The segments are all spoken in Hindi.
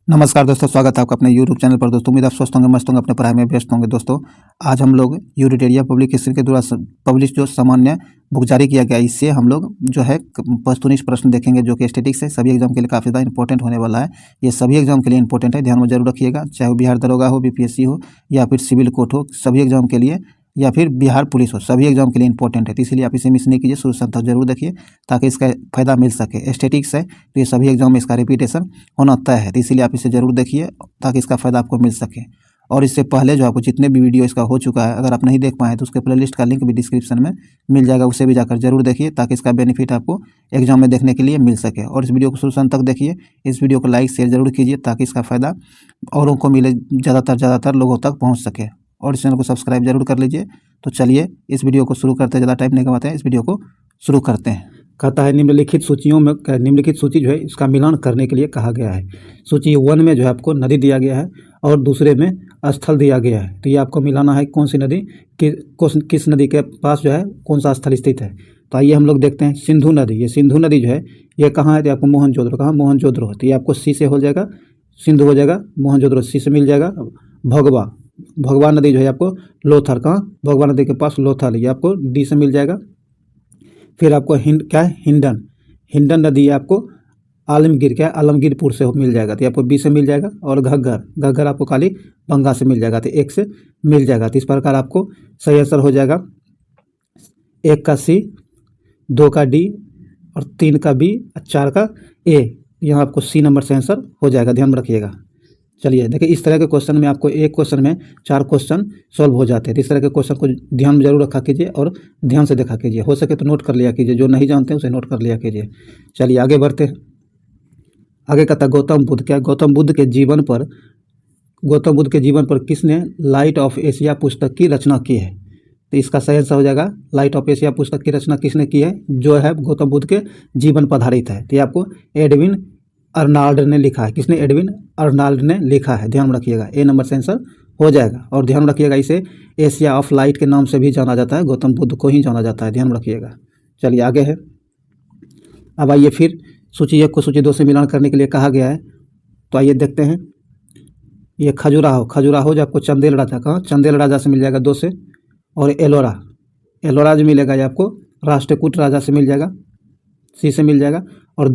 नमस्कार दोस्तों, स्वागत है आपका अपने यूट्यूब चैनल पर। दोस्तों उम्मीद आप स्वस्थ होंगे, मस्त होंगे, अपने पढ़ाई में व्यस्त होंगे। दोस्तों आज हम लोग यूरिटेरिया पब्लिकेशन के द्वारा पब्लिश जो सामान्य बुक जारी किया गया, इससे हम लोग जो है वस्तुनिष्ठ प्रश्न देखेंगे, जो कि स्टैटिक्स है। सभी एग्जाम के लिए काफ़ी ज़्यादा इंपॉर्टेंट होने वाला है। ये सभी एग्जाम के लिए इंपॉर्टेंट है, ध्यान में जरूर रखिएगा। चाहे वो बिहार दरोगा हो, बीपीएससी हो, या फिर सिविल कोर्ट हो, सभी एग्जाम के लिए, या फिर बिहार पुलिस हो, सभी एग्जाम के लिए इंपॉर्टेंट है। तो इसलिए आप इसे मिस नहीं कीजिए, शुरू से अंत तक जरूर देखिए, ताकि इसका फ़ायदा मिल सके। स्टैटिक्स है तो ये सभी एग्जाम में इसका रिपीटेशन होना तय है, तो इसीलिए आप इसे जरूर देखिए ताकि इसका फ़ायदा आपको मिल सके। और इससे पहले जो आपको जितने भी वीडियो इसका हो चुका है, अगर आप नहीं देख पाए तो उसके प्लेलिस्ट का लिंक भी डिस्क्रिप्शन में मिल जाएगा, उसे भी जाकर जरूर देखिए, ताकि इसका बेनिफिट आपको एग्जाम में देखने के लिए मिल सके। और इस वीडियो को शुरू से अंत तक देखिए, इस वीडियो को लाइक शेयर जरूर कीजिए, ताकि इसका फ़ायदा औरों को मिले, ज़्यादातर लोगों तक पहुँच सके। और इस चैनल को सब्सक्राइब जरूर कर लीजिए। तो चलिए इस वीडियो को शुरू करते हैं, ज़्यादा टाइम नहीं गवाते हैं, इस वीडियो को शुरू करते हैं। कहता है निम्नलिखित सूचियों में निम्नलिखित सूची जो है इसका मिलान करने के लिए कहा गया है। सूची 1 में जो है आपको नदी दिया गया है और दूसरे में स्थल दिया गया है। तो ये आपको मिलाना है कौन सी नदी किस नदी के पास जो है कौन सा स्थल स्थित है। तो आइए हम लोग देखते हैं। सिंधु नदी, ये सिंधु नदी जो है ये कहाँ है, तो आपको मोहनजोदड़ो, कहाँ मोहनजोदड़ो। तो ये आपको सी से हो जाएगा, सिंधु हो जाएगा, मोहनजोदड़ो सी से मिल जाएगा। भगवा नदी जो है आपको लोथल, कहाँ भगवा नदी के पास लोथल, ये आपको डी से मिल जाएगा। फिर आपको हिंडन नदी आपको आलमगीर, क्या है आलमगीरपुर से मिल जाएगा, तो आपको बी से मिल जाएगा। और घग्गर आपको काली बंगा से मिल जाएगा, तो एक से मिल जाएगा। तो इस प्रकार आपको सही आंसर हो जाएगा 1 का सी, 2 का डी और 3 का बी और 4 का ए। यहाँ आपको सी नंबर से आंसर हो जाएगा, ध्यान में रखिएगा। चलिए देखिए, इस तरह के क्वेश्चन में आपको एक क्वेश्चन में 4 क्वेश्चन सॉल्व हो जाते हैं। तो इस तरह के क्वेश्चन को ध्यान में जरूर रखा कीजिए और ध्यान से देखा कीजिए, हो सके तो नोट कर लिया कीजिए, जो नहीं जानते हैं उसे नोट कर लिया कीजिए। चलिए आगे बढ़ते हैं। आगे कहता है गौतम बुद्ध, क्या गौतम बुद्ध के जीवन पर किसने लाइट ऑफ एशिया पुस्तक की रचना की है। तो इसका सही आंसर हो जाएगा लाइट ऑफ एशिया पुस्तक की रचना किसने की है, जो है गौतम बुद्ध के जीवन पर आधारित है। तो ये आपको एडविन अर्नाल्ड ने लिखा है। किसने, एडविन अर्नाल्ड ने लिखा है, ध्यान रखिएगा। ए नंबर से आंसर हो जाएगा। और ध्यान रखिएगा, इसे एशिया ऑफ लाइट के नाम से भी जाना जाता है, गौतम बुद्ध को ही जाना जाता है, ध्यान रखिएगा। चलिए आगे है। अब आइए फिर सूची 1 को सूची 2 से मिलान करने के लिए कहा गया है। तो आइए देखते हैं। ये खजुराहो जो आपको चंदेल राजा, कहाँ चंदेल राजा से मिल जाएगा 2 से। और एलोरा जो मिलेगा ये आपको राष्ट्रकूट राजा से मिल जाएगा, सी से मिल जाएगा। और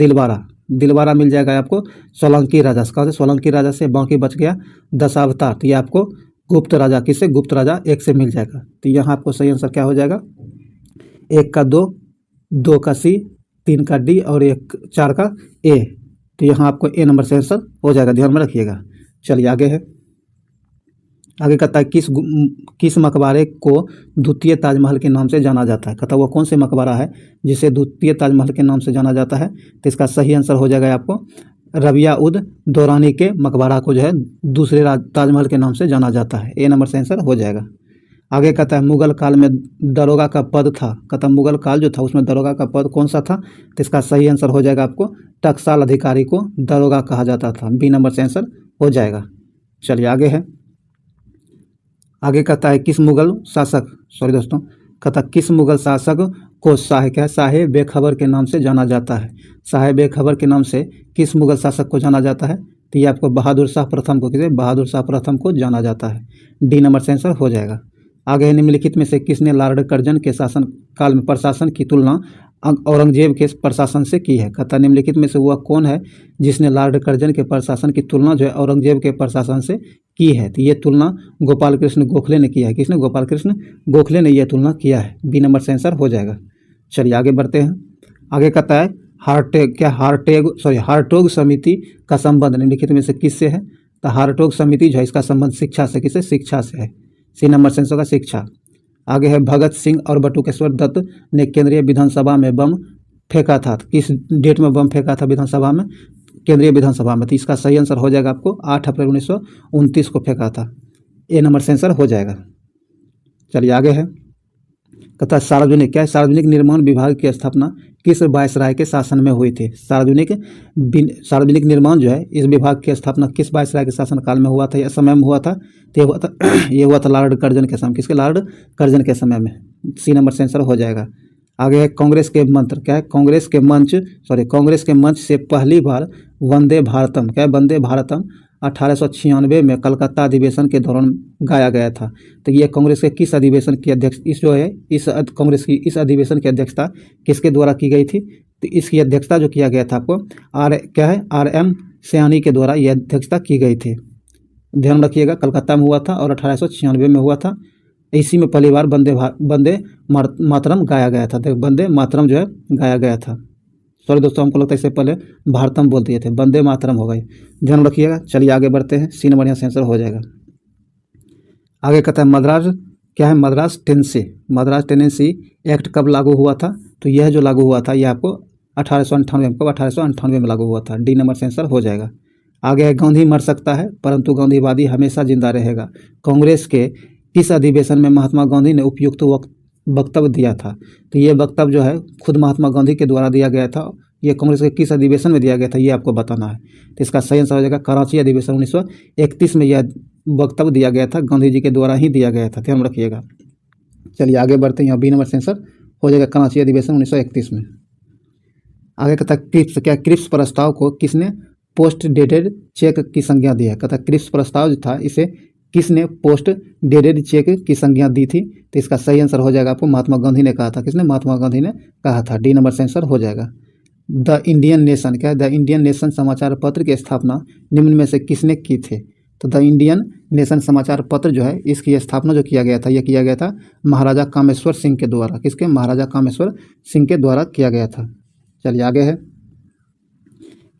दिलवारा मिल जाएगा आपको सोलंकी राजा से, कहाँ से सोलंकी राजा से। बाकी बच गया दशावतार, तो ये आपको गुप्त राजा, किससे गुप्त राजा 1 से मिल जाएगा। तो यहाँ आपको सही आंसर क्या हो जाएगा 1 का 2, 2 का सी, 3 का डी और 4 का ए। तो यहाँ आपको ए नंबर से आंसर हो जाएगा, ध्यान में रखिएगा। चलिए आगे है। आगे कहता है किस मकबरे को द्वितीय ताजमहल के नाम से जाना जाता है। कहता है वो कौन से मकबरा है जिसे द्वितीय ताजमहल के नाम से जाना जाता है। तो इसका सही आंसर हो जाएगा आपको रबिया उद दौरानी के मकबरा को जो है दूसरे ताजमहल के नाम से जाना जाता है। ए नंबर से आंसर हो जाएगा। आगे कहता है मुगल काल में दरोगा का पद था। कहता है मुगल काल जो था उसमें दरोगा का पद कौन सा था। तो इसका सही आंसर हो जाएगा आपको टकसाल अधिकारी को दरोगा कहा जाता था, बी नंबर से आंसर हो जाएगा। चलिए आगे है। आगे कहता है किस मुगल शासक को शाह बेखबर के नाम से जाना जाता है। शाह बेखबर के नाम से किस मुगल शासक को जाना जाता है। तो ये आपको बहादुर शाह प्रथम को जाना जाता है, डी नंबर से आंसर हो जाएगा। आगे है निम्नलिखित में से किसने लॉर्ड कर्जन के शासन काल में प्रशासन की तुलना औरंगजेब के प्रशासन से की है। कहता निम्नलिखित में से वह कौन है जिसने लॉर्ड कर्जन के प्रशासन की तुलना जो है औरंगजेब के प्रशासन से की है। तो ये तुलना गोपाल कृष्ण गोखले ने किया है। किसने, गोपाल कृष्ण गोखले ने यह तुलना किया है, बी नंबर से आंसर हो जाएगा। चलिए आगे बढ़ते हैं। आगे कहता है हार्टोग समिति का संबंध निम्नलिखित में से किससे है। तो हार्टोग समिति जो है इसका संबंध शिक्षा से, किससे, शिक्षा से है, सी नंबर से आंसर होगा शिक्षा। आगे है भगत सिंह और बटुकेश्वर दत्त ने केंद्रीय विधानसभा में बम फेंका था। किस डेट में बम फेंका था विधानसभा में, केंद्रीय विधानसभा में। तो इसका सही आंसर हो जाएगा आपको 8 अप्रैल 1929 को फेंका था, ए नंबर से आंसर हो जाएगा। चलिए आगे है। कहता सार्वजनिक निर्माण विभाग की स्थापना किस वायसराय के शासन में हुई थी। सार्वजनिक निर्माण जो है इस विभाग की स्थापना किस वायसराय के शासन काल में हुआ था या समय में हुआ था। तो ये हुआ था लॉर्ड कर्जन के समय। किसके, लॉर्ड कर्जन के समय में, सी नंबर से आंसर हो जाएगा। आगे है कांग्रेस के मंत्र, क्या है, कांग्रेस के मंच से पहली बार वंदे भारतम, क्या है, वंदे भारतम 1896 में कलकत्ता अधिवेशन के दौरान गाया गया था। तो ये कांग्रेस के किस अधिवेशन की अध्यक्ष कांग्रेस की इस अधिवेशन की अध्यक्षता किसके द्वारा की गई थी? तो इसकी अध्यक्षता जो किया गया था आपको RM सयानी के द्वारा यह अध्यक्षता की गई थी। ध्यान रखिएगा, कलकत्ता में हुआ था और 1896 में हुआ था। इसी में पहली बार वंदे मातरम गाया गया था। तो वंदे मातरम जो है गाया गया था। सॉरी दोस्तों, हमको लगता है इससे पहले भारतम बोल दिए थे, वंदे मातरम हो गए। ध्यान रखिएगा। चलिए आगे बढ़ते हैं, सी नंबर यहाँ से आंसर हो जाएगा। आगे कहता है मद्रास टेनेंसी एक्ट कब लागू हुआ था? तो यह जो लागू हुआ था यह आपको 1898 में लागू हुआ था। डी नंबर से आंसर हो जाएगा। आगे है गांधी मर सकता है परंतु गांधीवादी हमेशा जिंदा रहेगा। कांग्रेस के किस अधिवेशन में महात्मा गांधी ने उपयुक्त वक्तव्य दिया था? तो ये वक्तव्य जो है खुद महात्मा गांधी के द्वारा दिया गया था। ये कांग्रेस के किस अधिवेशन में दिया गया था ये आपको बताना है। तो इसका सही आंसर हो जाएगा कराची अधिवेशन 1931 में यह वक्तव्य दिया गया था, गांधी जी के द्वारा ही दिया गया था। ध्यान रखिएगा। चलिए आगे बढ़ते हैं। यहाँ बी नंबर से आंसर हो जाएगा कराची अधिवेशन 1931 में। आगे कहता है क्रिप्स, क्या क्रिप्स प्रस्ताव को किसने पोस्ट डेटेड चेक की संज्ञा दी है? कहता है क्रिप्स प्रस्ताव जो था इसे किसने पोस्ट डेटेड चेक की संज्ञा दी थी? तो इसका सही आंसर हो जाएगा आपको महात्मा गांधी ने कहा था। किसने? महात्मा गांधी ने कहा था। डी नंबर से आंसर हो जाएगा। द इंडियन नेशन, क्या है, द इंडियन नेशन समाचार पत्र की स्थापना निम्न में से किसने की थी? तो द इंडियन नेशन समाचार पत्र जो है इसकी स्थापना जो किया गया था यह किया गया था महाराजा कामेश्वर सिंह के द्वारा। किसके? महाराजा कामेश्वर सिंह के द्वारा किया गया था। चलिए आगे है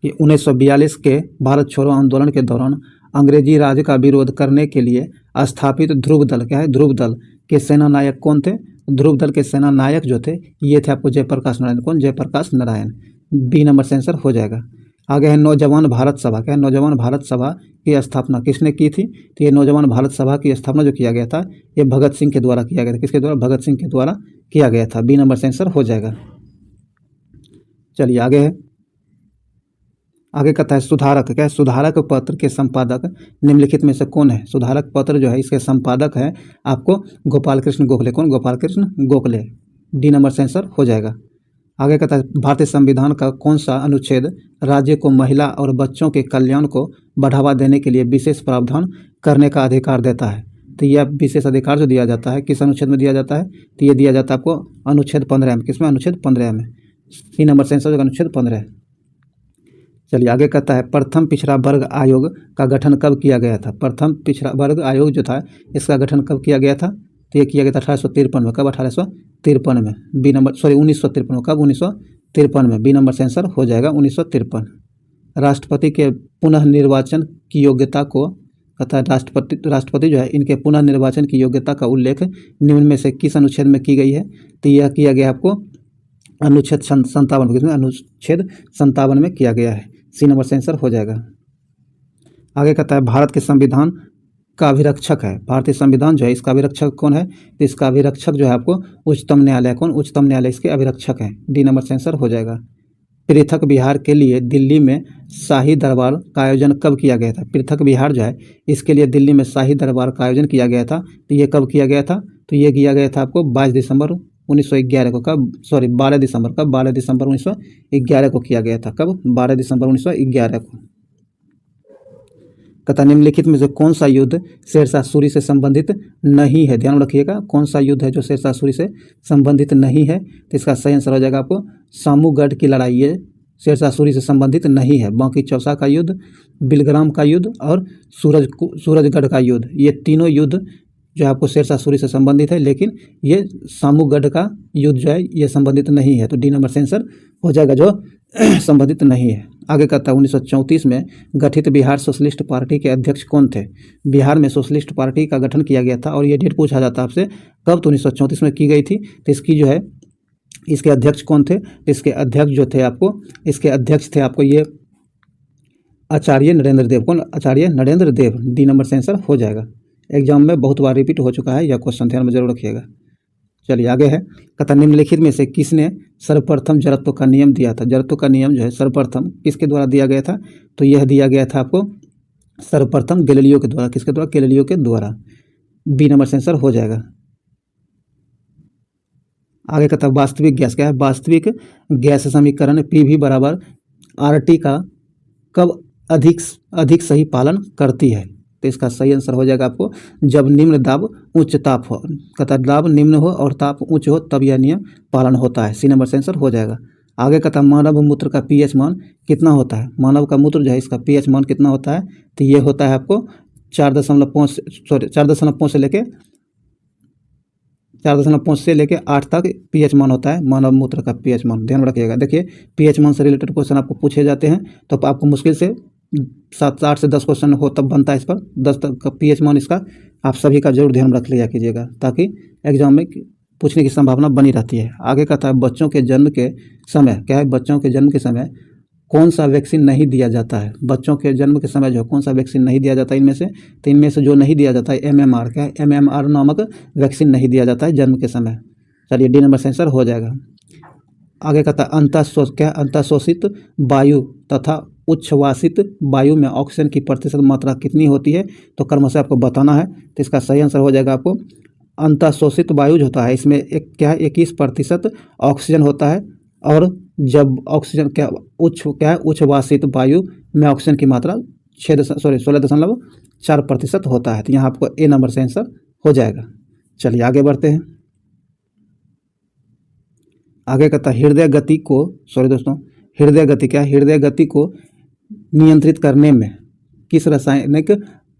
कि 1942 के भारत छोड़ो आंदोलन के दौरान अंग्रेजी राज का विरोध करने के लिए स्थापित ध्रुव दल, क्या है, ध्रुव दल के सेना नायक कौन थे? ध्रुव दल के सेना नायक जो थे ये थे आपको जयप्रकाश नारायण। कौन? जयप्रकाश नारायण। बी नंबर से आंसर हो जाएगा। आगे है नौजवान भारत सभा, क्या है, नौजवान भारत सभा की स्थापना किसने की थी? तो ये नौजवान भारत सभा की स्थापना जो किया गया था ये भगत सिंह के द्वारा किया गया था। किसके द्वारा? भगत सिंह के द्वारा किया गया था। बी नंबर से आंसर हो जाएगा। चलिए आगे है। आगे कहता है सुधारक, क्या है, सुधारक पत्र के संपादक निम्नलिखित में से कौन है? सुधारक पत्र जो है इसके संपादक है आपको गोपाल कृष्ण गोखले। कौन? गोपाल कृष्ण गोखले। डी नंबर से आंसर हो जाएगा। आगे कहता है भारतीय संविधान का कौन सा अनुच्छेद राज्य को महिला और बच्चों के कल्याण को बढ़ावा देने के लिए विशेष प्रावधान करने का अधिकार देता है? तो यह विशेष अधिकार जो दिया जाता है किस अनुच्छेद में दिया जाता है? तो ये दिया जाता है आपको अनुच्छेद 15 में। किसमें? अनुच्छेद 15 में। सी नंबर से आंसर होगा अनुच्छेद 15। चलिए आगे कहता है प्रथम पिछड़ा वर्ग आयोग का गठन कब किया गया था? प्रथम पिछड़ा वर्ग आयोग जो था इसका गठन कब किया गया था? तो ये किया गया था 1853 में। कब? 1853 में। बी नंबर 1953 में। कब? 1953 में। बी नंबर से आंसर हो जाएगा 1953। राष्ट्रपति के पुनः निर्वाचन की योग्यता को कहता है राष्ट्रपति जो है इनके पुनः निर्वाचन की योग्यता का उल्लेख निम्न में से किस अनुच्छेद में की गई है? तो यह किया गया आपको अनुच्छेद 57। किसमें? अनुच्छेद 57 में किया गया है। सी नंबर से आंसर हो जाएगा। आगे कहता है भारत के संविधान का अभिरक्षक है। भारतीय संविधान जो है इसका अभिरक्षक कौन है? तो इसका अभिरक्षक जो है आपको उच्चतम न्यायालय। कौन? उच्चतम न्यायालय इसके अभिरक्षक हैं। डी नंबर से आंसर हो जाएगा। पृथक बिहार के लिए दिल्ली में शाही दरबार का आयोजन कब किया गया था? पृथक बिहार जो है इसके लिए दिल्ली में शाही दरबार का आयोजन किया गया था। तो ये कब किया गया था? तो ये किया गया था आपको 22 दिसंबर 1911 को। कब? 12 दिसंबर। कब? 12 दिसंबर 1911 को किया गया था। कब? 12 दिसंबर 1911 को। कहता निम्नलिखित में से कौन सा युद्ध शेरशाह सूरी से संबंधित नहीं है? ध्यान रखिएगा, कौन सा युद्ध है जो शेरशाह सूरी से संबंधित नहीं है? तो इसका सही आंसर हो जाएगा आपको सामूगढ़ की लड़ाई। ये शेरशाह सूरी से संबंधित नहीं है। बाकी चौसा का युद्ध, बिलग्राम का युद्ध और सूरजगढ़ का युद्ध, ये तीनों युद्ध जो आपको शेरशाह सूरी से संबंधित है, लेकिन ये सामूगढ़ का युद्ध जो है ये संबंधित नहीं है। तो डी नंबर से आंसर हो जाएगा जो संबंधित नहीं है। आगे कहता है 1934 में गठित बिहार सोशलिस्ट पार्टी के अध्यक्ष कौन थे? बिहार में सोशलिस्ट पार्टी का गठन किया गया था और ये डेट पूछा जाता है आपसे कब? तो 1934 में की गई थी। तो इसकी जो है इसके अध्यक्ष कौन थे? इसके अध्यक्ष जो थे आपको इसके अध्यक्ष थे आपको ये आचार्य नरेंद्र देव। कौन? आचार्य नरेंद्र देव। डी नंबर से आंसर हो जाएगा। एग्जाम में बहुत बार रिपीट हो चुका है यह क्वेश्चन, ध्यान में जरूर रखिएगा। चलिए आगे है। कहता निम्नलिखित में से किसने सर्वप्रथम जड़त्व का नियम दिया था? जड़त्व का नियम जो है सर्वप्रथम किसके द्वारा दिया गया था? तो यह दिया गया था आपको सर्वप्रथम गैलीलियो के द्वारा। किसके द्वारा? गैलीलियो के द्वारा। बी नंबर से आंसर हो जाएगा। आगे कहता है वास्तविक गैस क्या है, वास्तविक गैस समीकरण PV बराबर RT का कब अधिक सही पालन करती है। तो इसका सही आंसर हो जाएगा आपको जब निम्न दाब उच्च ताप हो, कहता दाब निम्न हो और ताप उच्च हो तब यह नियम पालन होता है। सी नंबर से आंसर हो जाएगा। आगे कहता है मानव मूत्र का pH मान कितना होता है। मानव का मूत्र जो है इसका pH मान कितना होता है, तो ये होता है आपको 4.5 से लेके 8 तक pH मान होता है मानव मूत्र का pH मान, ध्यान रखिएगा। देखिए pH मान से रिलेटेड क्वेश्चन आपको पूछे जाते हैं तो आपको मुश्किल से 8 से 10 क्वेश्चन हो तब बनता है इस पर 10 तक का pH मान इसका आप सभी का जरूर ध्यान रख लिया कीजिएगा ताकि एग्जाम में पूछने की संभावना बनी रहती है। आगे कहता है बच्चों के जन्म के समय क्या है, बच्चों के जन्म के समय कौन सा वैक्सीन नहीं दिया जाता है। बच्चों के जन्म के समय जो कौन सा वैक्सीन नहीं दिया जाता है इनमें से, तो इनमें से जो नहीं दिया जाता है MMR क्या है, MMR नामक वैक्सीन नहीं दिया जाता है जन्म के समय। चलिए डी नंबर से आंसर हो जाएगा। आगे कहता है अंतःशोषित वायु तथा उच्छ्वासित वायु में ऑक्सीजन की प्रतिशत मात्रा कितनी होती है, तो क्रमशः आपको बताना है। तो इसका सही आंसर हो जाएगा आपको अंतःशोषित वायु जो होता है इसमें एक क्या है 21% ऑक्सीजन होता है और जब ऑक्सीजन उच्छ्वासित वायु में ऑक्सीजन की मात्रा 16.4% होता है। तो यहाँ आपको ए नंबर से आंसर हो जाएगा। चलिए आगे बढ़ते हैं। आगे कहता है हृदय गति को नियंत्रित करने में किस रासायनिक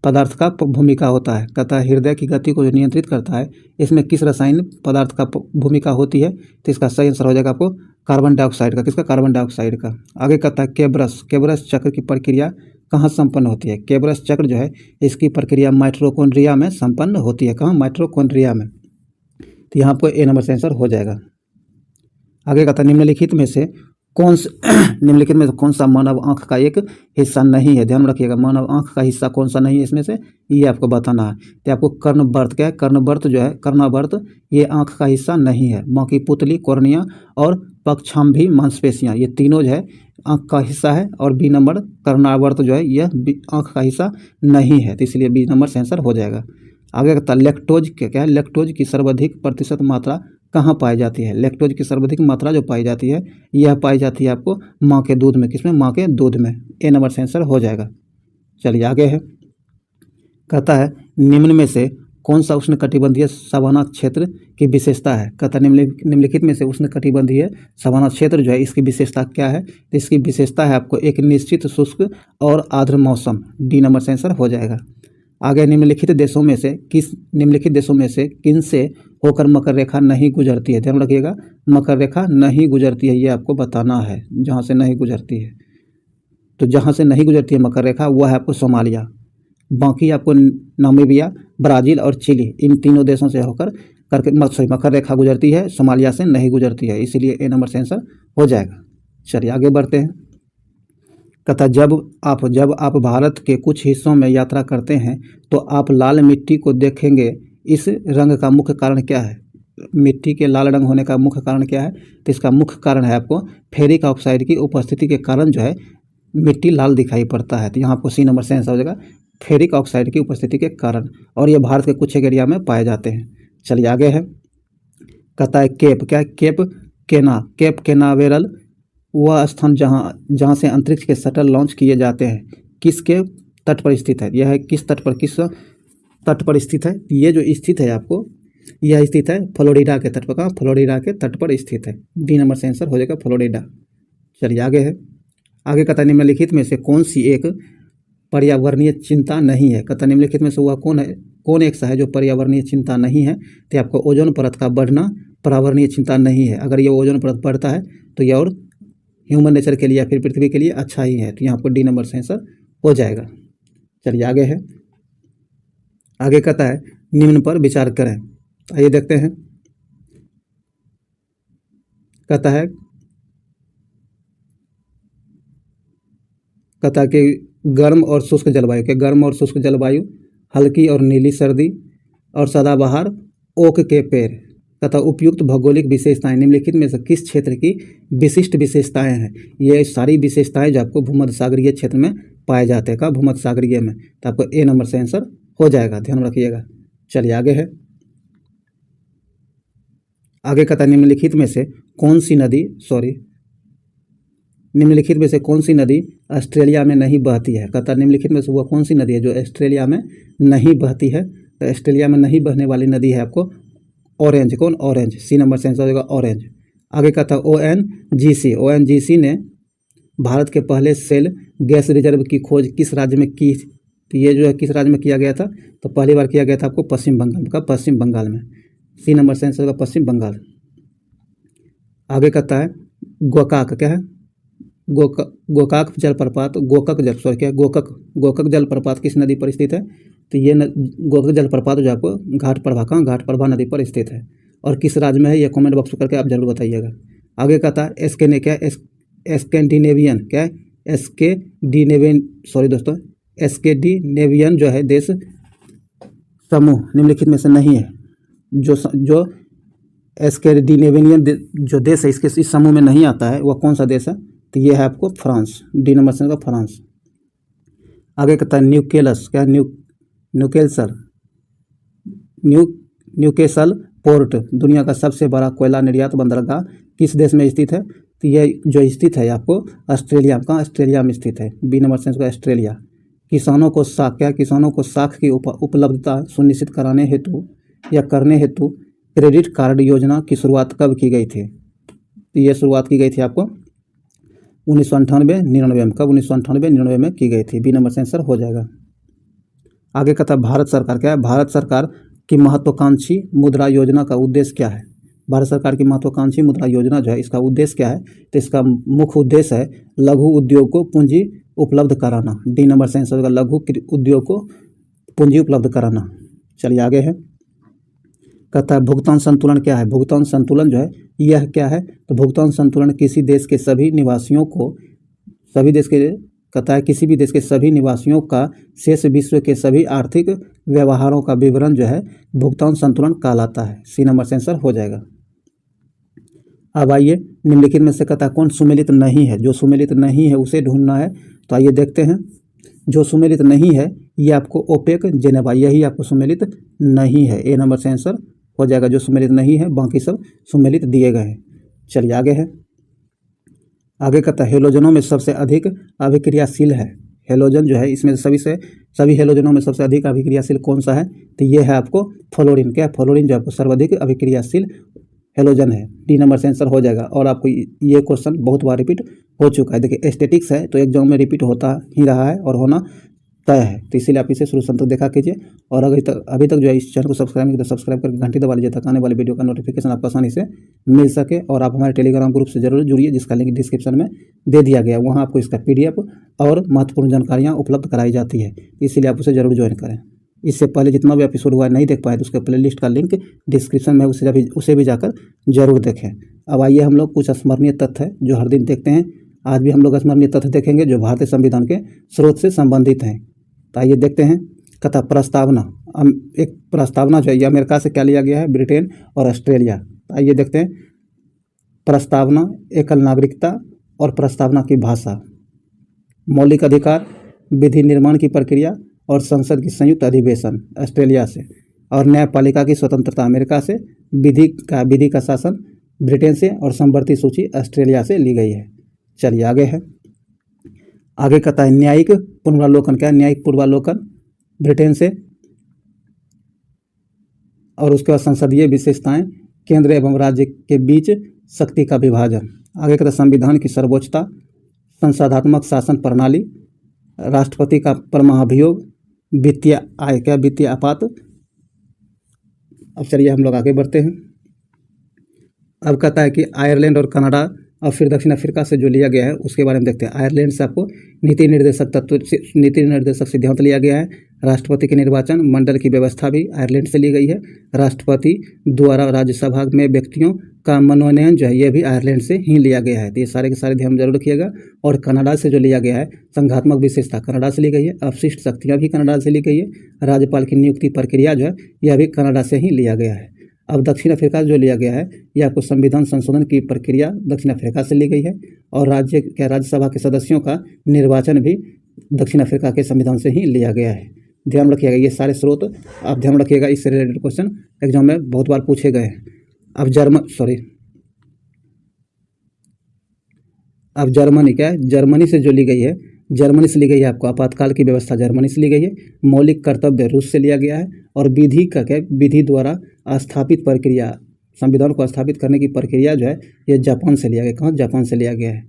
पदार्थ का भूमिका होता है। कहता है हृदय की गति को जो नियंत्रित करता है इसमें किस रासायनिक पदार्थ का भूमिका होती है, तो इसका सही आंसर हो जाएगा आपको कार्बन डाइऑक्साइड का। किसका, कार्बन डाइऑक्साइड का। आगे कहता है केब्रस चक्र की प्रक्रिया कहाँ संपन्न होती है। केब्रस चक्र जो है इसकी प्रक्रिया माइटोकॉन्ड्रिया में संपन्न होती है। कहाँ, माइटोकॉन्ड्रिया में। तो यहाँ आपको ए नंबर से आंसर हो जाएगा। आगे कहता है निम्नलिखित में से कौन सा मानव आँख का एक हिस्सा नहीं है। ध्यान रखिएगा, मानव आँख का हिस्सा कौन सा नहीं है इसमें से, ये आपको बताना है। तो आपको कर्णवर्त क्या है, कर्णवर्त ये आँख का हिस्सा नहीं है। बाकी पुतली, कॉर्निया और पक्षाम्भी मांसपेशियाँ ये तीनों जो है आँख का हिस्सा है और बी नंबर कर्णावर्त जो है यह आँख का हिस्सा नहीं है। तो इसलिए बी नंबर से आंसर हो जाएगा। आगे कहता है लैक्टोज क्या है, लैक्टोज की सर्वाधिक प्रतिशत मात्रा कहाँ पाई जाती है। लैक्टोज की सर्वाधिक मात्रा जो पाई जाती है यह पाई जाती है आपको माँ के दूध में। किसमें, माँ के दूध में। ए नंबर से आंसर हो जाएगा। चलिए आगे है। कहता है निम्न में से कौन सा उष्णकटिबंधीय सवाना क्षेत्र की विशेषता है। कहता है निम्नलिखित में से उष्णकटिबंधीय सवाना क्षेत्र जो है इसकी विशेषता क्या है, तो इसकी विशेषता है आपको एक निश्चित शुष्क और आर्द्र मौसम। डी नंबर से आंसर हो जाएगा। आगे निम्नलिखित देशों में से किन से होकर मकर रेखा नहीं गुजरती है। ध्यान रखिएगा, मकर रेखा नहीं गुजरती है ये आपको बताना है। जहाँ से नहीं गुजरती है, तो जहाँ से नहीं गुजरती है मकर रेखा वह है आपको सोमालिया। बाकी आपको नामीबिया, ब्राज़ील और चिली इन तीनों देशों से होकर मकर रेखा गुजरती है, सोमालिया से नहीं गुजरती है। इसीलिए ए नंबर से आंसर हो जाएगा। चलिए आगे बढ़ते हैं। कहता जब आप भारत के कुछ हिस्सों में यात्रा करते हैं तो आप लाल मिट्टी को देखेंगे। इस रंग का मुख्य कारण क्या है। मिट्टी के लाल रंग होने का मुख्य कारण क्या है, तो इसका मुख्य कारण है आपको फेरिक ऑक्साइड की उपस्थिति के कारण जो है मिट्टी लाल दिखाई पड़ता है। तो यहाँ आपको सी नंबर से आंसर हो जाएगा, फेरिक ऑक्साइड की उपस्थिति के कारण, और ये भारत के कुछ एक एरिया में पाए जाते हैं। चलिए आगे है। कहता है केप केनावेरल वह स्थान जहाँ से अंतरिक्ष के शटल लॉन्च किए जाते हैं किसके तट पर स्थित है। यह है किस तट पर स्थित है। ये जो स्थित है आपको, यह स्थित है फ्लोरिडा के तट पर। कहाँ, फ्लोरिडा के तट पर स्थित है। डी नंबर से आंसर हो जाएगा फ्लोरिडा। चलिए आगे है। आगे कहता है निम्नलिखित में से कौन सी एक पर्यावरणीय चिंता नहीं है। कहता निम्नलिखित में से वह कौन एक सा है जो पर्यावरणीय चिंता नहीं है। तो आपको ओजोन परत का बढ़ना पर्यावरणीय चिंता नहीं है। अगर ये ओजोन परत बढ़ता है तो यह और ह्यूमन नेचर के लिए या फिर पृथ्वी के लिए अच्छा ही है। तो यहाँ आपको डी नंबर से आंसर हो जाएगा। चलिए आगे है। आगे कहता है निम्न पर विचार करें। आइए देखते हैं। कहता है कि गर्म और शुष्क जलवायु, हल्की और नीली सर्दी और सदाबहार ओक के पेड़ तथा उपयुक्त भौगोलिक विशेषताएं निम्नलिखित में से किस क्षेत्र की विशिष्ट विशेषताएं हैं। ये सारी विशेषताएं जो आपको भूमध्य सागरीय क्षेत्र में पाए जाते हैं। का भूमध्य सागरीय में, तो आपको ए नंबर से आंसर हो जाएगा। ध्यान रखिएगा। चलिए आगे है। आगे कहता है निम्नलिखित में से कौन सी नदी ऑस्ट्रेलिया में नहीं बहती है। कहता है निम्नलिखित में से वह कौन सी नदी है जो ऑस्ट्रेलिया में नहीं बहती है। तो ऑस्ट्रेलिया में नहीं बहने वाली नदी है आपको ऑरेंज। कौन? ऑरेंज। सी नंबर से आंसर हो जाएगा ऑरेंज। आगे कहता है ONGC ने भारत के पहले शेल गैस रिजर्व की खोज किस राज्य में की। तो ये जो है किस राज्य में किया गया था? तो पहली बार किया गया था आपको पश्चिम बंगाल का, पश्चिम बंगाल में। सी नंबर से आंसर होगा पश्चिम बंगाल। आगे कहता है गोकाक, क्या है? गोकाक जलप्रपात, गोकक जलप्रपात किस नदी पर स्थित है? तो ये गोकक जलप्रपात जो आपको घाटप्रभा नदी पर स्थित है। और किस राज्य में है ये कमेंट बॉक्स में करके आप जरूर बताइएगा। आगे कहता है स्कैंडिनेवियन जो है देश समूह निम्नलिखित में से नहीं है। जो स्कैंडिनेवियन जो देश है इसके इस समूह में नहीं आता है, वह कौन सा देश है? तो ये है आपको फ्रांस। डी नंबर से होगा फ्रांस। आगे कहता है न्यूकेसल पोर्ट दुनिया का सबसे बड़ा कोयला निर्यात बंदरगाह किस देश में स्थित है? तो ये जो स्थित है आपको ऑस्ट्रेलिया में स्थित है। बी नंबर से ऑस्ट्रेलिया। किसानों को साख की उपलब्धता सुनिश्चित कराने हेतु या करने हेतु क्रेडिट कार्ड योजना की शुरुआत कब की गई थी? तो ये शुरुआत की गई थी आपको 1998-99 में। कब? 1998-99 में की गई थी। बी नंबर से आंसर हो जाएगा। आगे कहता है भारत सरकार, क्या है? भारत सरकार की महत्वाकांक्षी मुद्रा योजना का उद्देश्य क्या है? भारत सरकार की महत्वाकांक्षी मुद्रा योजना जो है इसका उद्देश्य क्या है? तो इसका मुख्य उद्देश्य है लघु उद्योग को पूंजी उपलब्ध कराना। डी नंबर से आंसर होगा लघु उद्योग को पूंजी उपलब्ध कराना। चलिए आगे है। कहता है भुगतान संतुलन क्या है? भुगतान संतुलन जो है यह क्या है? तो भुगतान संतुलन किसी देश के सभी निवासियों का शेष विश्व के सभी आर्थिक व्यवहारों का विवरण जो है भुगतान संतुलन कहलाता है। सी नंबर से आंसर हो जाएगा। अब आइए निम्नलिखित में से कहता है कौन सुमेलित नहीं है? जो सुमेलित नहीं है उसे ढूंढना है। तो आइए देखते हैं। जो सुमेलित नहीं है ये आपको ओपेक जेनेवा, यही आपको सुमेलित नहीं है। ए नंबर से आंसर हो जाएगा। जो सुमेलित नहीं है बाकी सब सुमेलित दिए गए हैं। चलिए आगे है। आगे कहता है हेलोजनों में सबसे अधिक अभिक्रियाशील है। हेलोजन जो है इसमें सभी हेलोजनों में सबसे अधिक अभिक्रियाशील कौन सा है? तो ये है आपको फ्लोरीन। क्या? फ्लोरीन जो आपको सर्वाधिक अभिक्रियाशील हेलोजन है। डी नंबर से आंसर हो जाएगा। और आपको ये क्वेश्चन बहुत बार रिपीट हो चुका है। देखिए स्टैटिक्स है तो एग्जाम में रिपीट होता ही रहा है और होना तय है, तो इसीलिए आप इसे शुरू से अंत तक देखा कीजिए। और अभी तक जो है इस चैनल को सब्सक्राइब नहीं किया तो सब्सक्राइब करके घंटी दबा लीजिए ताकि आने वाली वीडियो का नोटिफिकेशन आपको आसानी से मिल सके। और आप हमारे टेलीग्राम ग्रुप से जरूर जुड़िए जिसका लिंक डिस्क्रिप्शन में दे दिया गया है। वहाँ आपको इसका PDF और महत्वपूर्ण जानकारियाँ उपलब्ध कराई जाती है, इसीलिए आप उसे जरूर ज्वाइन करें। इससे पहले जितना भी एपिसोड हुआ नहीं देख पाए तो उसके प्लेलिस्ट का लिंक डिस्क्रिप्शन में उसे भी जाकर जरूर देखें। अब आइए हम लोग कुछ स्मरणीय तथ्य है जो हर दिन देखते हैं। आज भी हम लोग स्मरणीय तथ्य देखेंगे जो भारतीय संविधान के स्रोत से संबंधित हैं। तो आइए देखते हैं। कथा प्रस्तावना, एक प्रस्तावना जो है ये अमेरिका से क्या लिया गया है? ब्रिटेन और ऑस्ट्रेलिया। तो आइए देखते हैं। प्रस्तावना, एकल नागरिकता और प्रस्तावना की भाषा, मौलिक अधिकार, विधि निर्माण की प्रक्रिया और संसद की संयुक्त अधिवेशन ऑस्ट्रेलिया से, और न्यायपालिका की स्वतंत्रता अमेरिका से, विधि का शासन ब्रिटेन से और समवर्ती सूची ऑस्ट्रेलिया से ली गई है। चलिए आगे है। आगे कहता है न्यायिक पुनरावलोकन, क्या? न्यायिक पूर्वावलोकन ब्रिटेन से, और उसके बाद संसदीय विशेषताएं, केंद्र एवं राज्य के बीच शक्ति का विभाजन। आगे कहता है संविधान की सर्वोच्चता, संसदात्मक शासन प्रणाली, राष्ट्रपति का परमाभियोग, वित्तीय आय, क्या? वित्तीय आपात। अब चलिए हम लोग आगे बढ़ते हैं। अब कहता है कि आयरलैंड और कनाडा और फिर दक्षिण अफ्रीका से जो लिया गया है उसके बारे में देखते हैं। आयरलैंड से आपको नीति निर्देशक सिद्धांत लिया गया है। राष्ट्रपति के निर्वाचन मंडल की व्यवस्था भी आयरलैंड से ली गई है। राष्ट्रपति द्वारा राज्यसभा में व्यक्तियों का मनोनयन जो है ये भी आयरलैंड से ही लिया गया है। तो ये सारे के सारे ध्यान जरूर रखिएगा। और कनाडा से जो लिया गया है संघात्मक विशेषता कनाडा से ली गई है। अपशिष्ट शक्तियाँ भी कनाडा से ली गई है। राज्यपाल की नियुक्ति प्रक्रिया जो है यह भी कनाडा से ही लिया गया है। अब दक्षिण अफ्रीका जो लिया गया है यह आपको संविधान संशोधन की प्रक्रिया दक्षिण अफ्रीका से ली गई है। और राज्यसभा के सदस्यों का निर्वाचन भी दक्षिण अफ्रीका के संविधान से ही लिया गया है। ध्यान रखिएगा, ये सारे स्रोत आप ध्यान रखिएगा। इससे रिलेटेड क्वेश्चन एग्जाम में बहुत बार पूछे गए हैं। अब जर्मनी क्या है, जर्मनी से जो ली गई है, जर्मनी से ली गई है आपको आपातकाल की व्यवस्था जर्मनी से ली गई है, मौलिक कर्तव्य रूस से लिया गया है, और विधि का क्या, विधि द्वारा स्थापित प्रक्रिया, संविधान को स्थापित करने की प्रक्रिया जो है ये जापान से लिया गया। कहाँ, जापान से लिया गया है,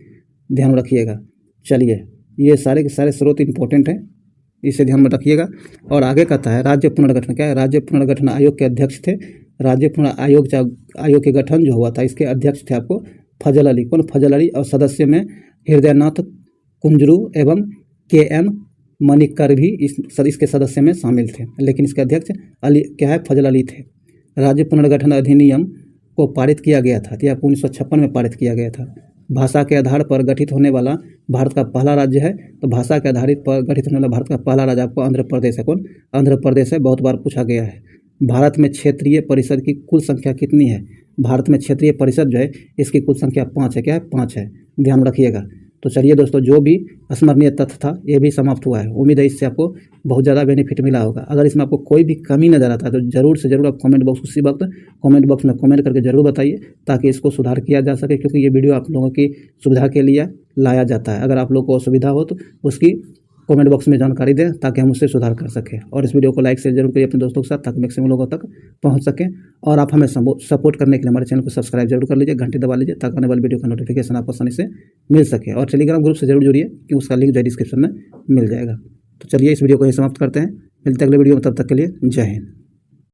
ध्यान में रखिएगा। चलिए, ये सारे के सारे स्रोत इंपॉर्टेंट हैं, इसे ध्यान में रखिएगा। और आगे कहता है राज्य पुनर्गठन। क्या है, राज्य पुनर्गठन आयोग के अध्यक्ष थे, राज्य आयोग के गठन जो हुआ था इसके अध्यक्ष थे आपको फजल अली। कौन, फजल अली। और सदस्य में हृदयनाथ कुंजरू एवं KM मणिक्कर भी इसके सदस्य में शामिल थे, लेकिन इसके अध्यक्ष अली क्या है, फजल अली थे। राज्य पुनर्गठन अधिनियम को पारित किया गया था, यह 1956 में पारित किया गया था। भाषा के आधार पर गठित होने वाला भारत का पहला राज्य है, तो भाषा के आधारित पर गठित होने वाला भारत का पहला राज्य आपको आंध्र प्रदेश है। कौन, आंध्र प्रदेश है, बहुत बार पूछा गया है। भारत में क्षेत्रीय परिषद की कुल संख्या कितनी है, भारत में क्षेत्रीय परिषद जो है इसकी कुल संख्या 5 है। क्या है, 5 है, ध्यान रखिएगा। तो चलिए दोस्तों, जो भी स्मरणीय तथ्य था ये भी समाप्त हुआ है। उम्मीद है इससे आपको बहुत ज़्यादा बेनिफिट मिला होगा। अगर इसमें आपको कोई भी कमी नज़र आता है तो ज़रूर से ज़रूर आप कमेंट बॉक्स, उसी वक्त कमेंट बॉक्स में कमेंट करके ज़रूर बताइए, ताकि इसको सुधार किया जा सके, क्योंकि ये वीडियो आप लोगों की सुविधा के लिए लाया जाता है। अगर आप लोगों को असुविधा हो तो उसकी कमेंट बॉक्स में जानकारी दें, ताकि हम उससे सुधार कर सकें। और इस वीडियो को लाइक शेयर जरूर करिए अपने दोस्तों के साथ, ताकि मैक्सिमम लोगों तक पहुंच सकें। और आप हमें सपोर्ट करने के लिए हमारे चैनल को सब्सक्राइब जरूर कर लीजिए, घंटी दबा लीजिए, ताकि आने वाली वीडियो का नोटिफिकेशन आपको आसानी से मिल सके। और टेलीग्राम ग्रुप से जरूर जुड़िए, कि उसका लिंक जो डिस्क्रिप्शन में मिल जाएगा। तो चलिए, इस वीडियो को यहीं समाप्त करते हैं, मिलते हैं अगले वीडियो में, तब तक के लिए जय हिंद।